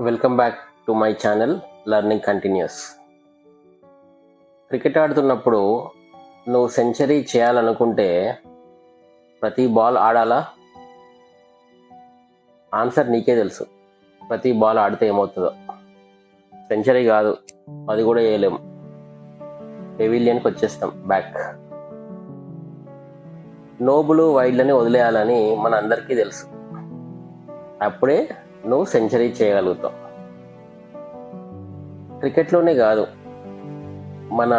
Welcome back to my channel learning continuous. Cricket ఆడుతున్నప్పుడు నువ్వు century చేయాలనుకుంటే ప్రతి బాల్ ఆడాలా? ఆన్సర్ నీకే తెలుసు. ప్రతి బాల్ ఆడితే ఏమవుతుందో. సెంచరీ కాదు, అది కూడా వేయలేము. పెవిలియన్కి వచ్చేస్తాం బ్యాక్. నోబులు వైడ్లని వదిలేయాలని మన అందరికీ తెలుసు. అప్పుడే నువ్వు సెంచరీ చేయగలుగుతావు. క్రికెట్లోనే కాదు, మన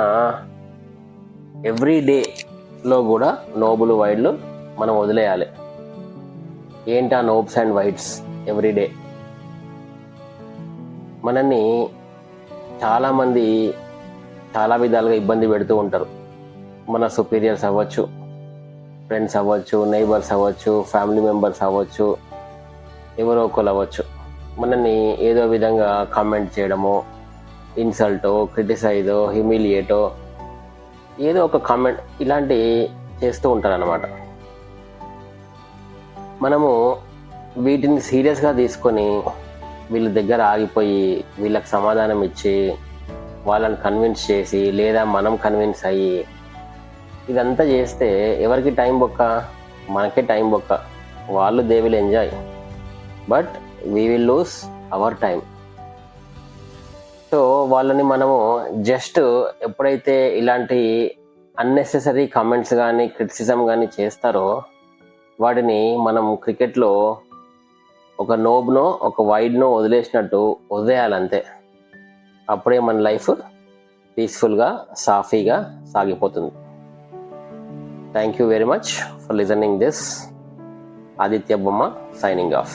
ఎవ్రీడేలో కూడా నోబులు వైడ్లు మనం వదిలేయాలి. ఏంటా నోబ్స్ అండ్ వైడ్స్? ఎవ్రీడే మనల్ని చాలామంది చాలా విధాలుగా ఇబ్బంది పెడుతూ ఉంటారు. మన సుపీరియర్స్ అవ్వచ్చు, ఫ్రెండ్స్ అవ్వచ్చు, నైబర్స్ అవ్వచ్చు, ఫ్యామిలీ మెంబర్స్ అవ్వచ్చు, ఎవరో ఒకరు అవ్వచ్చు. మనల్ని ఏదో విధంగా కామెంట్ చేయడమో, ఇన్సల్టో, క్రిటిసైజో, హ్యూమిలియేటో, ఏదో ఒక కామెంట్ ఇలాంటి చేస్తూ ఉంటారన్నమాట. మనము వీటిని సీరియస్గా తీసుకొని వీళ్ళ దగ్గర ఆగిపోయి వీళ్ళకి సమాధానం ఇచ్చి వాళ్ళని కన్విన్స్ చేసి, లేదా మనం కన్విన్స్ అయ్యి ఇదంతా చేస్తే ఎవరికి టైం బొక్క? మనకే టైం బొక్క. వాళ్ళు they will enjoy, but we will lose our time. So వాళ్ళని మనము జస్ట్ ఎప్పుడైతే ఇలాంటి అన్నెసెసరీ కామెంట్స్ కానీ క్రిటిసిజం కానీ చేస్తారో వాటిని మనం క్రికెట్లో ఒక నోబ్నో ఒక వైడ్నో వదిలేసినట్టు వదిలేయాలంతే. అప్పుడే మన లైఫ్ పీస్ఫుల్గా సాఫీగా సాగిపోతుంది. Thank you very much for listening this. Aditya బొమ్మ signing off.